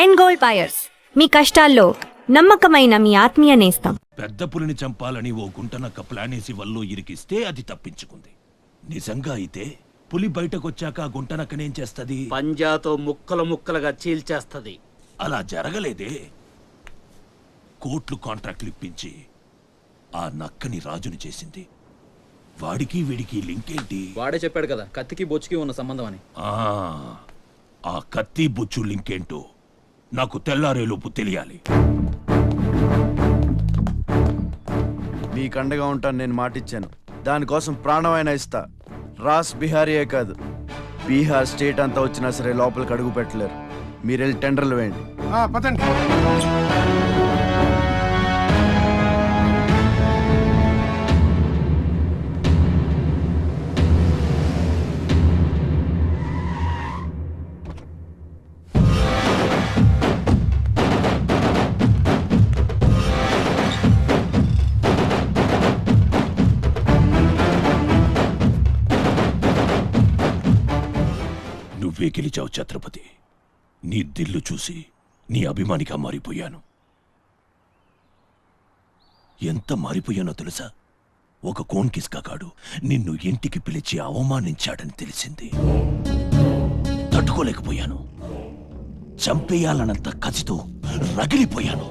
End gold buyers, మీ కష్టాల్లో నమ్మకమైన మీ ఆత్మీయ నేస్తం. పెద్ద పులిని చంపాలని ఓ గుంటనక్క ప్లానేసి వల్లో ఇరికిస్తే అది తప్పించుకుంది. నిజంగా అయితే పులి బయటకొచ్చాక ఆ గుంటనక్కనేం చేస్తది? పంజాతో ముక్కలు ముక్కలుగా చీల్చేస్తది. అలా జరగలేదే. కోట్లు కాంట్రాక్ట్లు ఇప్పించి ఆ నక్కని రాజుని చేసింది. వాడికి వీడికి లింక్ ఏంటి? వాడే చెప్పాడు కదా కత్తికి బొచ్చుకి ఉన్న సంబంధం అని. ఆ కత్తి బుచ్చు లింక్ ఏంటో నాకు తెల్లారేలోపు తెలియాలి. మీకు అండగా ఉంటాను, నేను మాటిచ్చాను. దానికోసం ప్రాణమైనా ఇస్తా. రాస్ బిహారీయే కాదు, బీహార్ స్టేట్ అంతా వచ్చినా సరే లోపలికి అడుగు పెట్టలేరు. మీరు వెళ్ళి టెండర్లు వేయండి. పదండి. నువ్వే గెలిచావు ఛత్రపతి. నీ దిల్లు చూసి నీ అభిమానిగా మారిపోయాను. ఎంత మారిపోయానో తెలుసా? ఒక కోన్ కిస్కాగాడు నిన్ను ఇంటికి పిలిచి అవమానించాడని తెలిసింది. తట్టుకోలేకపోయాను. చంపేయాలన్నంత కసితో రగిలిపోయాను.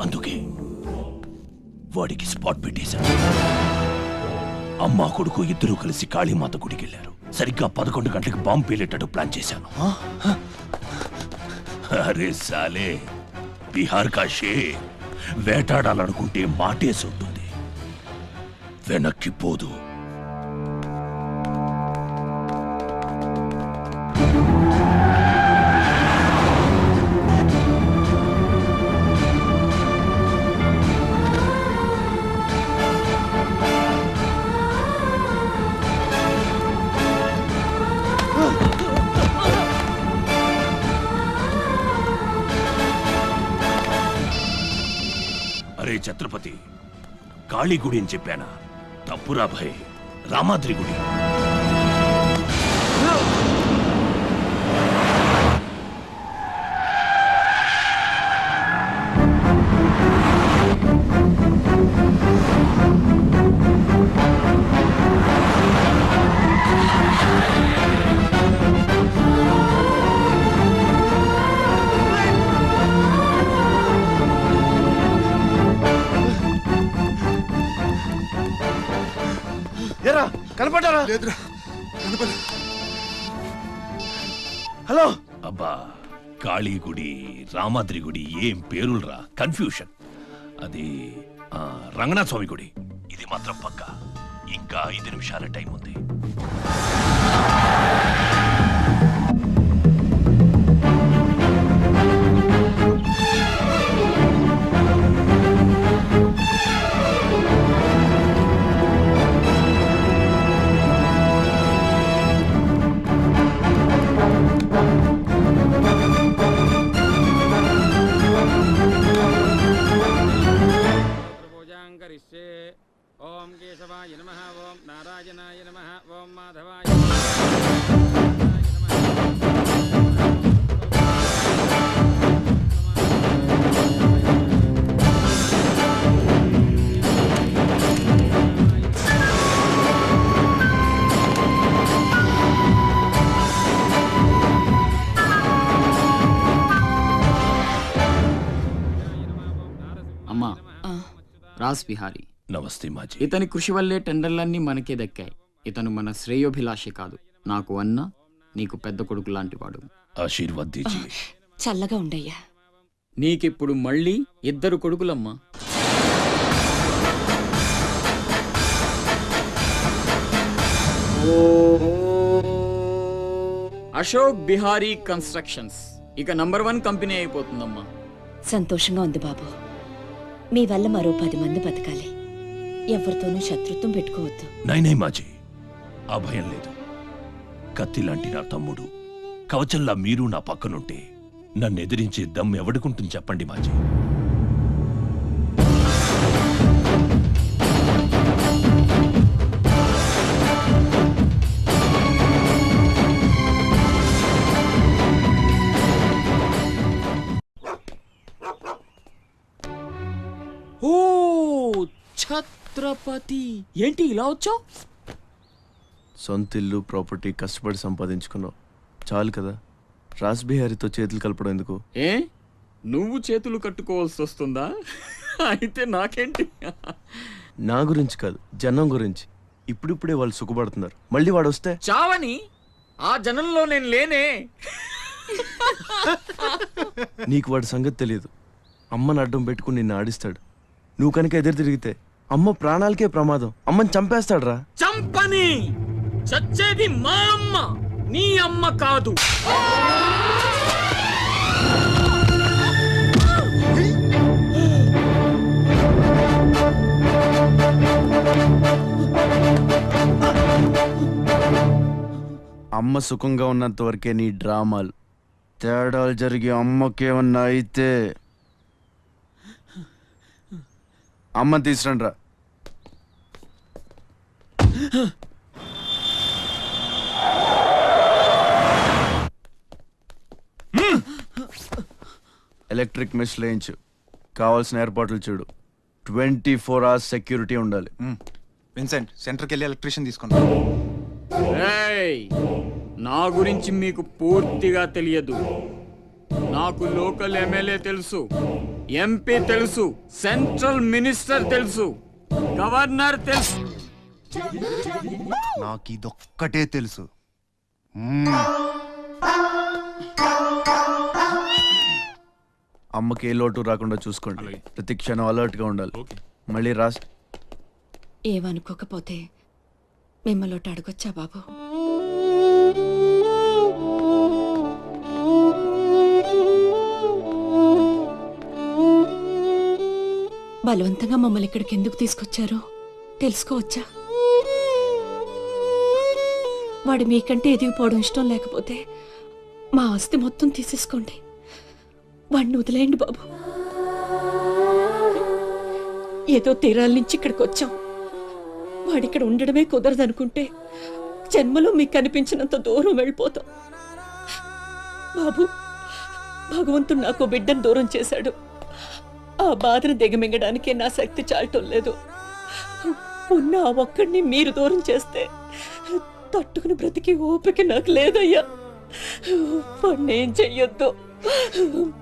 అందుకే వాడికి స్పాట్ పెట్టేశాను. అమ్మా కొడుకు ఇద్దరూ కలిసి కాళీమాత గుడికెళ్లారు. సరిగ్గా 11 గంటలకు బాంబు పేలేటట్టు ప్లాన్ చేశాను. అరే సాలే, బీహార్ కా షేర్ వేటాడాలనుకుంటే మాటేసి ఉంటుంది, వెనక్కి పోదు. అరే ఛత్రపతి, కాళీ గుడి అని చెప్పానా? తప్పురా భయ్, రామాద్రి గుడి. ఏరా కనపడ్డారా? లేదురా. హలో. అబ్బా, కాళీ గుడి, రామాద్రి గుడి ఏం పేరులరా, కన్ఫ్యూషన్. అది రంగనాథ స్వామి గుడి. ఇది మాత్రం పక్కా. ఇంకా 5 నిమిషాల టైం ఉంది. ఓం కేశవాయ నమః, ఓం నారాయణాయ నమః, ఓం మాధవాయ అమ్మా, రాస్ బిహారీ. నమస్తే మాజీ. ఇతని కృషి వల్లే టెండర్లన్నీ మనకే దక్కాయి. ఇతను మన శ్రేయోభిలాషి కాదు, నాకు అన్న నీకు పెద్ద కొడుకు లాంటివాడు. ఆశీర్వాద్ దీజీ. చల్లగా ఉండయ్యా. నీకిప్పుడు మళ్ళీ 2 కొడుకులమ్మా. అశోక్ బిహారీ కన్స్ట్రక్షన్స్ ఇక నంబర్ 1 కంపెనీ అయిపోతుందమ్మా. సంతోషంగా ఉంది బాబు. మీ వల్ల మరో 10 మంది బతకాలి. ఎవరితోనూ శత్రుత్వం పెట్టుకోవద్దు. నైనే మాజీ, ఆ భయం లేదు. కత్తి లాంటి నా తమ్ముడు, కవచంలా మీరు నా పక్కనుంటే నన్ను ఎదిరించే దమ్ ఎవడుకుంటుంది చెప్పండి మాజీ. ఛత్రపతి ఏంటి ఇలా వచ్చావు? సొంత ఇల్లు ప్రాపర్టీ కష్టపడి సంపాదించుకున్నావు, చాలు కదా. రాస్ బిహారీతో చేతులు కలపడం ఎందుకు? ఏ నువ్వు చేతులు కట్టుకోవాల్సి వస్తుందా? అయితే నాకేంటి? నా గురించి కాదు, జనం గురించి. ఇప్పుడిప్పుడే వాళ్ళు సుఖపడుతున్నారు, మళ్ళీ వాడు వస్తే చావని ఆ జనంలో నేను లేనే. నీకు వాడి సంగతి తెలియదు. అమ్మని అడ్డం పెట్టుకుని నిన్ను ఆడిస్తాడు. నువ్వు కనుక ఎదురు తిరిగితే అమ్మ ప్రాణాలకే ప్రమాదం. అమ్మని చంపేస్తాడు రా. చంపని, చచ్చేది మా అమ్మ, నీ అమ్మ కాదు. అమ్మ సుఖంగా ఉన్నంత వరకే నీ డ్రామాలు. తేడాలు జరిగి అమ్మకేమన్నా అయితే అమ్మని తీసురండి రా. ఎలక్ట్రిక్ మెష్ లేయించు, కావాల్సిన ఏర్పాట్లు చూడు. 24 hours సెక్యూరిటీ ఉండాలి. విన్సెంట్, సెంటర్కి వెళ్ళి ఎలక్ట్రీషియన్ తీసుకున్నా. ఏయ్, నా గురించి మీకు పూర్తిగా తెలియదు. నాకు లోకల్ ఎమ్మెల్యే తెలుసు, ఎంపీ తెలుసు, సెంట్రల్ మినిస్టర్ తెలుసు, గవర్నర్ తెలుసు. నాకు ఇదొక్కటే తెలుసు. అమ్మకి ఏ లోటు రాకుండా చూసుకోండి. ప్రతి క్షణం అలర్ట్ గా ఉండాలి. మళ్ళీ రాస్ ఏమనుకోకపోతే మిమ్మల్ని ఒకటి అడగొచ్చా బాబు? బలవంతంగా మమ్మల్ని ఇక్కడికి ఎందుకు తీసుకొచ్చారో తెలుసుకోవచ్చా? వాడు మీకంటే ఎదిగిపోవడం ఇష్టం లేకపోతే మా ఆస్తి మొత్తం తీసేసుకోండి. వాడిని వదిలేయండి బాబు. ఏదో తీరాల నుంచి ఇక్కడికి వచ్చాం. వాడిక్కడ ఉండడమే కుదరదనుకుంటే జన్మలో మీకు కనిపించినంత దూరం వెళ్ళిపోతాం. బాబు, భగవంతుడు నాకు బిడ్డను దూరం చేశాడు. ఆ బాధను దిగమింగడానికే నా శక్తి చాలటం లేదు. ఉన్న ఆ ఒక్కడిని మీరు దూరం చేస్తే తట్టుకుని బ్రతికి ఓపిక నాకు లేదయ్యా. వాడినేం చెయ్యొద్దు,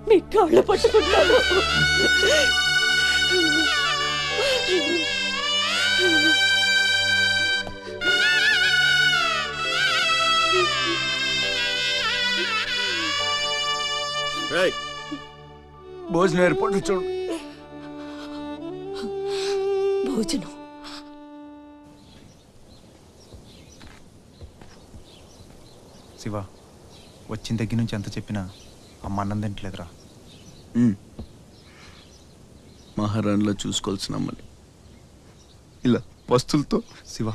మీ కాళ్ళు పట్టుకుంటాను. భోజనం ఏర్పాట్లు చూడు. భోజనం శివ, వచ్చిన దగ్గర నుంచి ఎంత చెప్పినా అమ్మ అన్నం తింటలేదురా. మహారాణిలో చూసుకోవాల్సిన అమ్మని ఇలా వస్తువులతో. శివ,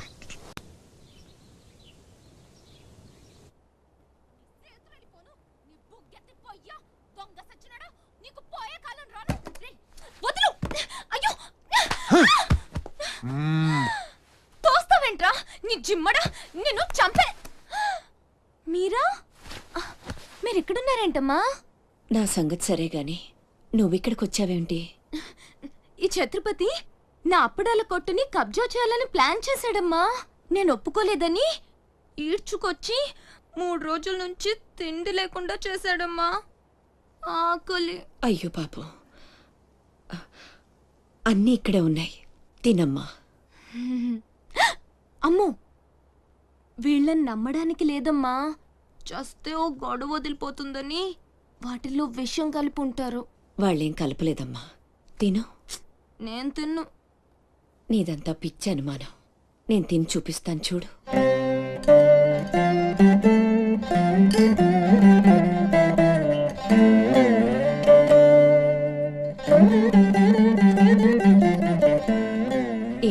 తోస్తావేంట్రా నీ జిమ్మడా, నిన్ను చంపే. మీరా, మీరెక్కడున్నారేంటమ్మా? నా సంగతి సరే గాని నువ్విక్కడికి వచ్చావేంటి? ఈ ఛత్రపతి నా అప్పడాల కొట్టుని కబ్జా చేయాలని ప్లాన్ చేశాడమ్మా. నేను ఒప్పుకోలేదని ఈడ్చుకొచ్చి 3 రోజుల నుంచి తిండి లేకుండా చేశాడమ్మా. ఆకలి. అయ్యో పాపం, అన్నీ ఇక్కడే ఉన్నాయి, తినమ్మా. అమ్మో, వీళ్ళని నమ్మడానికి లేదమ్మా. చస్తే ఓ గొడవ వదిలిపోతుందని వాటిల్లో విషం కలిపి ఉంటారు. వాళ్ళేం కలపలేదమ్మా, తిను. నేను తిన్ను. నీదంతా పిచ్చి అనుమానం. నేను తిని చూపిస్తాను చూడు.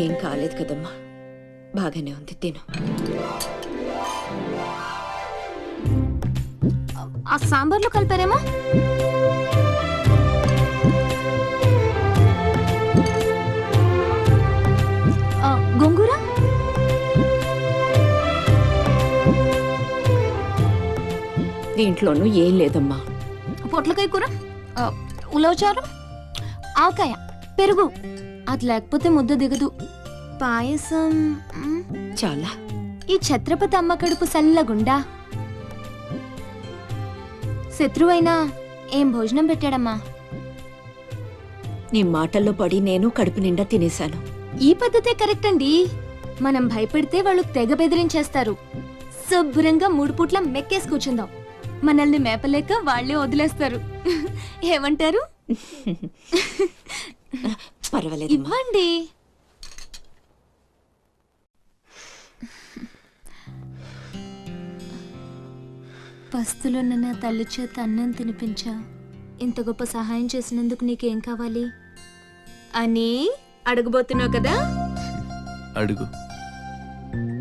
ఏం కాలేదు కదమ్మా, బాగానే ఉంది, తిను. ఆ సాంబార్లో కలిపారేమో. గోంగూర, దీంట్లోనూ ఏం లేదమ్మా. పొట్లకాయ కూర, ఉలవచారు, ఆవకాయ. పెరుగు అది లేకపోతే ముద్ద దిగదు. పాయసం చాలా. ఈ ఛత్రపతి అమ్మ కడుపు సల్లగుండా. శత్రువైనా ఏం భోజనం పెట్టాడమ్మా? నీ మాటల్లో పడి నేను కడుపు నిండా తినేశాను. ఈ పద్ధతే కరెక్ట్ అండి. మనం భయపెడితే వాళ్ళు తెగ బెదిరించేస్తారు. శుభ్రంగా 3 పూట్ల మెక్కేసి కూర్చుందాం. మనల్ని మేపలేక వాళ్ళే వదిలేస్తారు. ఏమంటారు? పర్వాలేదు. ఇవ్వండి. పస్తులున్న నా తల్లి చేత అన్నం తినిపించా. ఇంత గొప్ప సహాయం చేసినందుకు నీకేం కావాలి అని అడగబోతున్నావు కదా? అడుగు.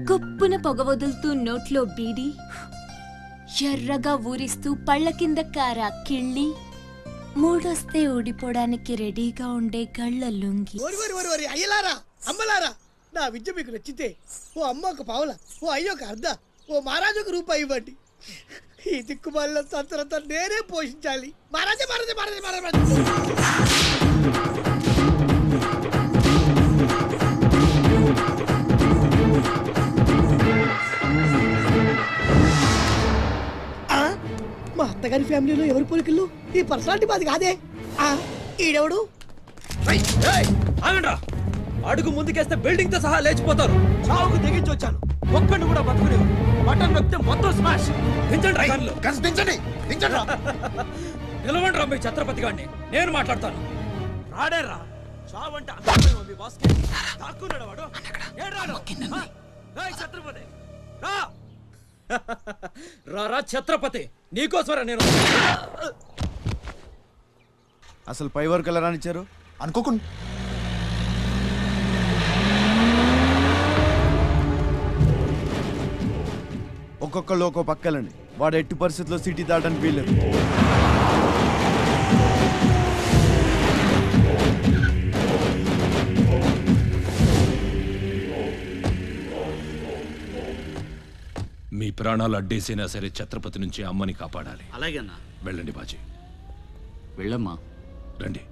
గొప్పున పొగ వదులుతూ నోట్లో బీడి, ఎర్రగా ఊరిస్తూ పళ్ళ కింద కారా కిళ్ళి, మూడొస్తే ఊడిపోవడానికి రెడీగా ఉండే గళ్ళ లుంగి. అయ్యలారా అమ్మలారా, నా విద్య మీకు నచ్చితే ఓ అమ్మ ఒక పావుల, ఓ అయ్య ఒక అర్ధ, ఓ మహారాజు ఒక రూపాయి ఇవ్వండి. ఈ దిక్కుమాలిన సంతరంతా నేనే పోషించాలి. మహారాజా మహారాజా మహారాజా మహారాజా. మా అత్తగారి ఫ్యామిలీలో ఎవరి పోలికలు? ఈ పర్సనాలిటీ మాది కాదే. ఈడెవడు? అడుగు ముందుకేస్తే బిల్డింగ్ తో సహా లేచిపోతారు. చావుకు తెగించి వచ్చాను, ఒక్కడిని కూడా బతుకునే. బటన్ నొక్కితే మొత్తం స్మాష్. దించండి నిలవండి రా మీ ఛత్రపతి గారిని, నేను మాట్లాడతాను. రాడేరా చావంటే అందరూ మీ బాస్కి తాక్కున్నాడు వాడు. ఛత్రపతి రా ఛత్రపతి, నీకోసమరా నేను. అసలు పై వరకు ఎలా రానిచ్చారు అనుకోకుండా ఒక్కొక్కళ్ళు ఒక్కో పక్కలండి. వాడు ఎట్టి పరిస్థితుల్లో సిటీ దాటడానికి వీల్లేదు. మీ ప్రాణాలు అడ్డేసైనా సరే ఛత్రపతి నుంచి అమ్మని కాపాడాలి. అలాగే అన్నా. వెళ్ళండి బాజీ, వెళ్ళమ్మా. రండి.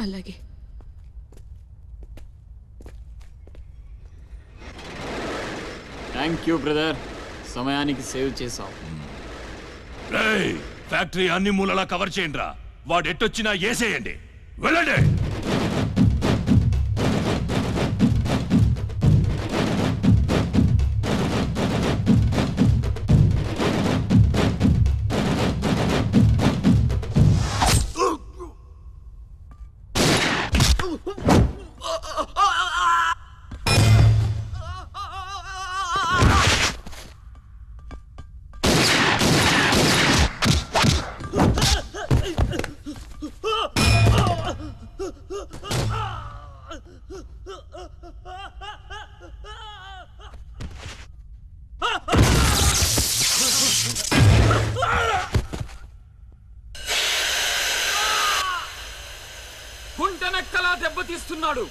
అలాగే. థ్యాంక్ యూ బ్రదర్, సమయానికి సేవ్ చేసావు. రేయ్, ఫ్యాక్టరీ అన్ని మూలలా కవర్ చేయండి రా. వాడు ఎట్టొచ్చినా ఏసేయండి. వెళ్ళండి. గుంటనక్కలా దెబ్బతీస్తున్నాడు.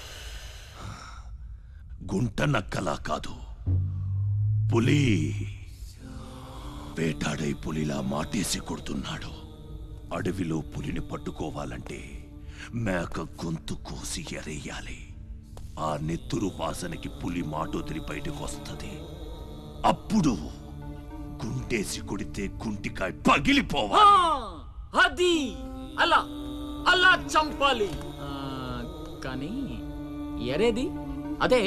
గుంట నక్కలా కాదు, పులి. వేటాడై పులిలా మాటేసి కొడుతున్నాడు. అడవిలో పులిని పట్టుకోవాలంటే మేక గొంతు కోసి ఎరేయాలి. ఆ నెత్తురు వాసనకి పులి మాటొదిలి బయటకు వస్తుంది. అప్పుడు గుంటేసి కొడితే గుంటికాయ పగిలిపోవాలి. అది అలా అలా చంపాలి. కానీ ఎరేది? అదే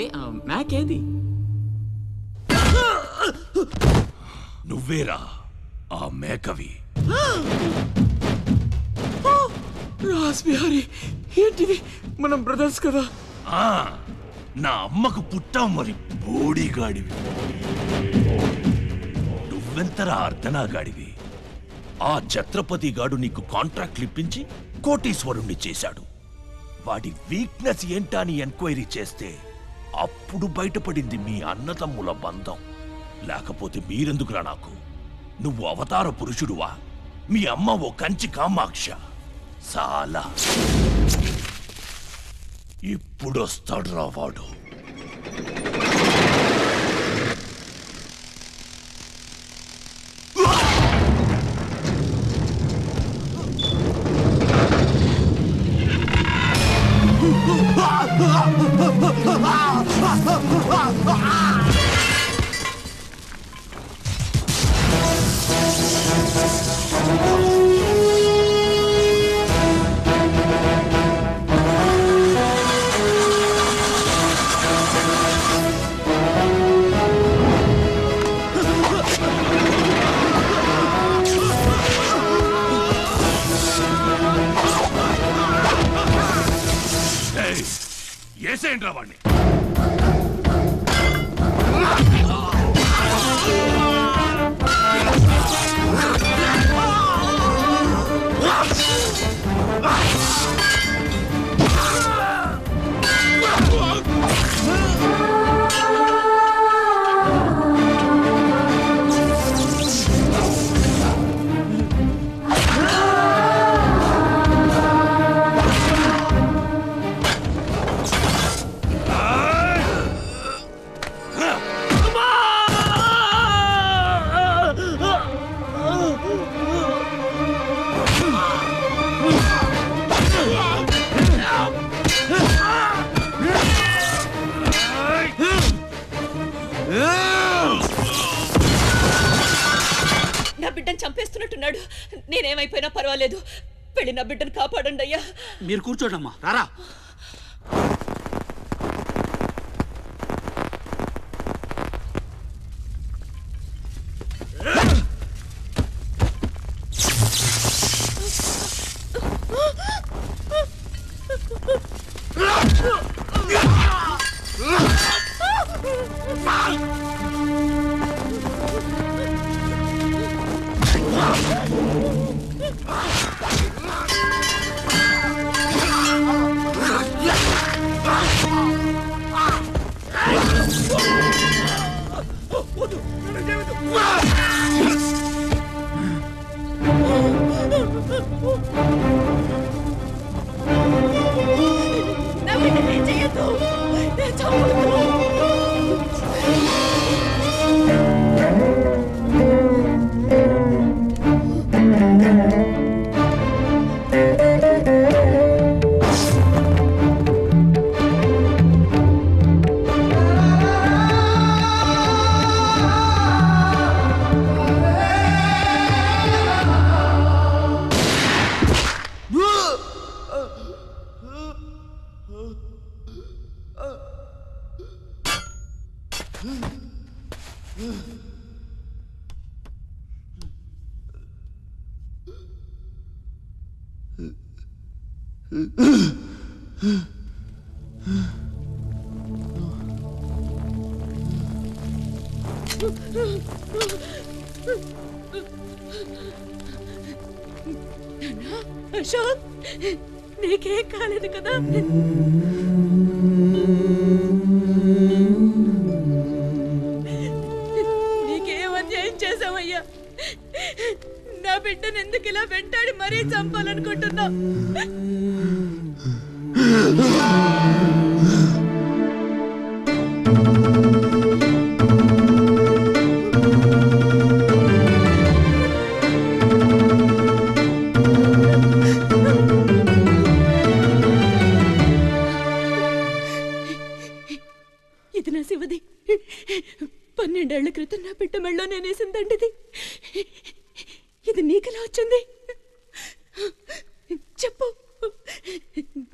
మేకేది? నువ్వేరా ఆ మేకవి. రాస్ బిహారీ, ఏంటిది? మనం బ్రదర్స్ కదా. నా అమ్మకు పుట్టావు మరి బోడిగాడివి. నువ్వెంతరా అర్ధనాగాడివి. ఆ ఛత్రపతి గాడు నీకు కాంట్రాక్ట్లు ఇప్పించి కోటీశ్వరుణ్ణి చేశాడు. వాడి వీక్నెస్ ఏంటా అని ఎంక్వైరీ చేస్తే అప్పుడు బయటపడింది మీ అన్నదమ్ముల బంధం. లేకపోతే మీరెందుకురా నాకు? నువ్వు అవతార పురుషుడువా? మీ అమ్మ ఓ కంచి కామాక్ష. చాలా ఇప్పుడొస్తాడురా వాడు. వేసేయండి రా వాడిని. నా బిడ్డను చంపేస్తున్నట్టున్నాడు. నేనేమైపోయినా పర్వాలేదు, వెళ్ళి నా బిడ్డను కాపాడండి అయ్యా. మీరు కూర్చోండమ్మా. రారా. నా బిడ్డని చెయ్యొద్దు, చంపొద్దు. అశోక్, నీకేం కాలేదు కదా? నీకేం అన్యాయం చేసావయ్యా? నా బిడ్డను ఎందుకు ఇలా వెంటాడి మరీ చంపాలనుకుంటున్నావు? ఇది నా శివది. 12 ఏళ్ల క్రితం నా బిడ్డ మెళ్ళో నేనేసిందండిది. ఇది నీకెలా వచ్చింది? చెప్పు,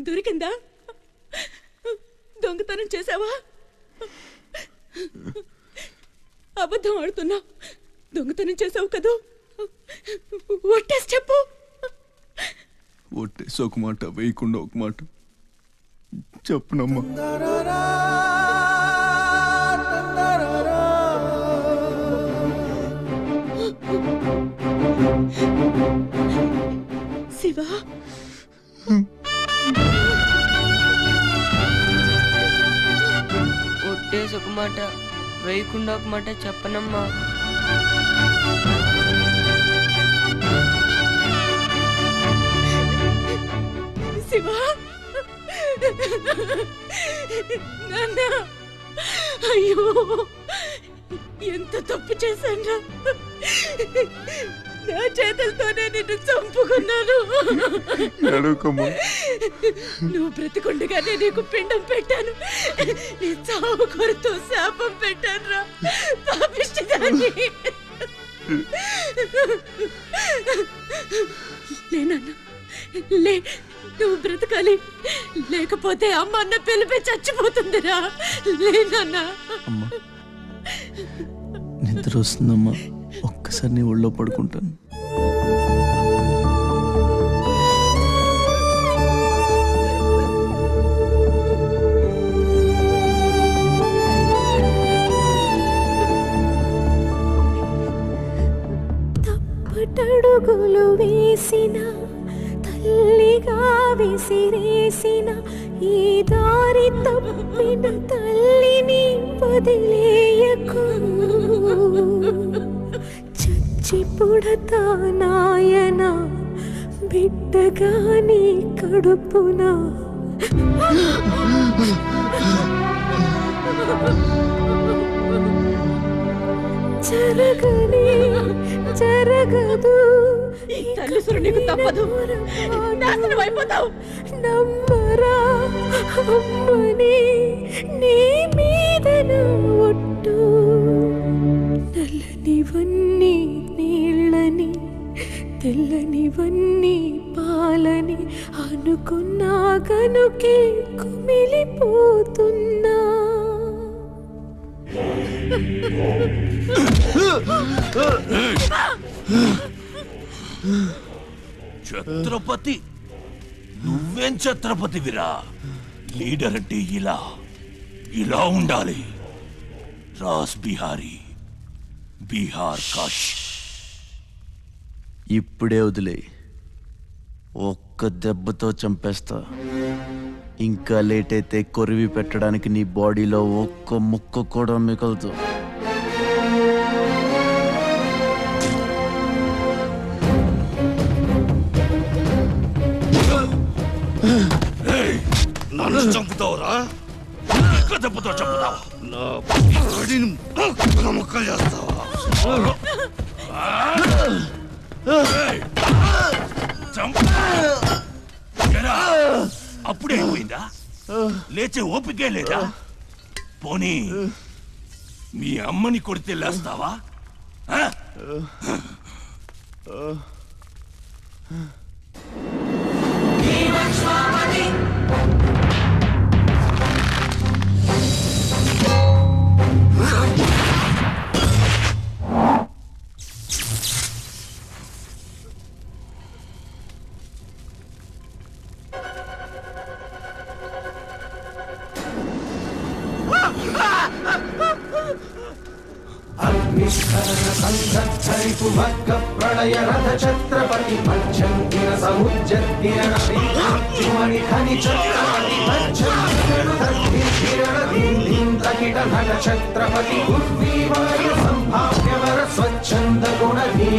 దొరికిందా? దొంగతనం చేసావా? అబద్ధం ఆడుతున్నావు. దొంగతనం చేసావు కదూ? ఒట్టేసి చెప్పు. ఒట్టేసి ఒక మాట, వేయకుండా ఒక మాట చెప్పునమ్మా. శివ, ఒట్టేసి ఒక మాట, వేయకుండా ఒక మాట చెప్పనమ్మా. శివ, నాన్న, అయ్యో ఎంత తప్పు చేశాను. నా చేతులతోనే నిన్ను చంపుకున్నాను. నువ్వు బ్రతికుండగానే నీకు పిండం పెట్టాను. నీ చావు కొరతో శాపం పెట్టాను రా పాపిష్టిదాన్ని. లేనన్నా, లే, నువ్వు బ్రతకాలి. లేకపోతే అమ్మ అన్న పిలిపి చచ్చిపోతుందిరా. లేనన్నా. నిద్ర వస్తుందమ్మా, ఒక్కసారి నీ ఒళ్ళో పడుకుంటాను. విసిరేసిన ఈ దారి తప్పిన తల్లిని వదిలేయకు. చచ్చి పుడతా నాయన బిడ్డగా నీ కడుపున. జరగనే జరగదు నీకు తప్పదు, నాశనం అయిపోతావు. నమ్మరా అమ్మని నీ మీద ఒట్టు. నల్లనివన్నీ నీళ్ళని తెల్లనివన్నీ పాలని అనుకున్నా గనుకే కుమిలిపోతున్నా. ఛత్రపతి, నువ్వేం ఛత్రపతివిరా? లీడర్ అంటే ఇలా ఇలా ఉండాలి. రాస్ బిహారీ, బీహార్ కాష్. ఇప్పుడే వదిలే, ఒక్క దెబ్బతో చంపేస్తా. ఇంకా లేట్ అయితే కొరివి పెట్టడానికి నీ బాడీలో ఒక్క ముక్క కూడా మిగలదు. నన్ను చంపుతావురా? ఒక్క దెబ్బతో చంపుతావా? నా బాడీని ముక్కలు చేస్తావా? అప్పుడే అయిపోయిందా? లేచే ఓపికే లేదా? పోనీ మీ అమ్మని కొడితే లేస్తావా? ప్రళయ రథ ఛత్రపతి మధ్యంతిన సముజ్జత్తిన ఛత్రపతి సంభావ్యవర స్వచ్ఛంద గుణధీ.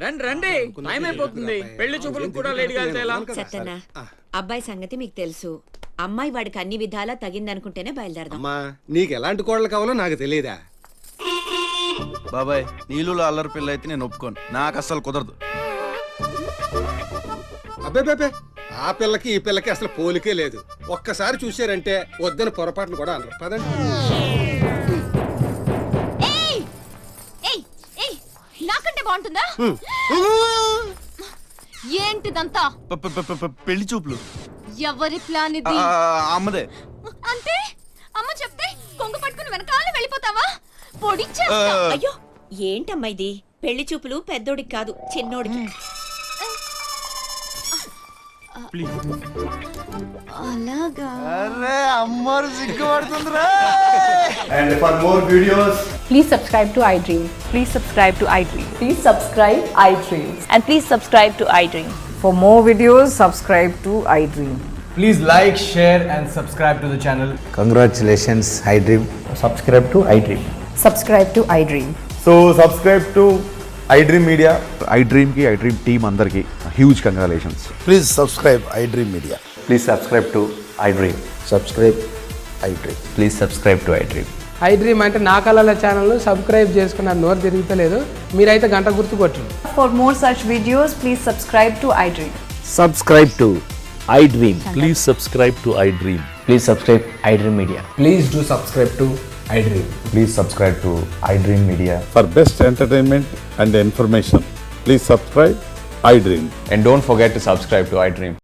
రండి రండి, టైం అయిపోతుంది. పెళ్లి చూపులకు కూడా లేట్ గా సత్తన్న, అబ్బాయి సంగతి మీకు తెలుసు. అమ్మాయి వాడికి అన్ని విధాలా తగిందనుకుంటేనే బయలుదేరదాం. అమ్మా, నీకు ఎలాంటి కోడలు కావాలో నాకు తెలియదా? బాబాయ్, నీళ్ళలో అల్లరి పిల్ల అయితే నేను ఒప్పుకోను. నాకు అస్సలు కుదరదు. అబ్బే, ఆ పిల్లకి ఈ పిల్లకి అసలు పోలికే లేదు. ఒక్కసారి చూశారంటే వద్దని పొరపాటును కూడా అనరు. పదండి. నాకంటే బాగుంటుందా? ఏంటిదంతా? పెళ్లి చూపులు. ఎవరి ప్లాన్ ఇది? అమ్మదే. అంటే అమ్మ చెప్తే కొంగు పట్టుకుని వెనకాల వెళ్ళిపోతావా? అయ్యో, ఏంటమ్మా ఇది? పెళ్లి చూపులు పెద్దోడికి కాదు, చిన్నోడికి. అలాగా? అరే అమ్మారు సిగ్గుపడుతుందిరా. And for more videos, Please subscribe to iDream. Please subscribe to iDream. Please subscribe iDream. And please subscribe to iDream. For more videos, subscribe to iDream. please like, share and subscribe to the channel. Congratulations, iDream. Subscribe to iDream. Subscribe to iDream. So subscribe to iDream Media. iDream ki iDream team andarki huge congratulations. Please subscribe iDream Media. Please subscribe to iDream. Subscribe iDream. Please subscribe to iDream. I dream అంటే నా కళల channel subscribe చేసుకున్న నోరు తిరుగుతలేదు. మీరైతే గంట గుర్తు కొట్టండి. For more such videos, please subscribe to iDream. Subscribe to iDream. Please subscribe to iDream. Please subscribe iDream Media. Please do subscribe to iDream. Please subscribe to iDream Media. For best entertainment and information, please subscribe iDream. And don't forget to subscribe to iDream.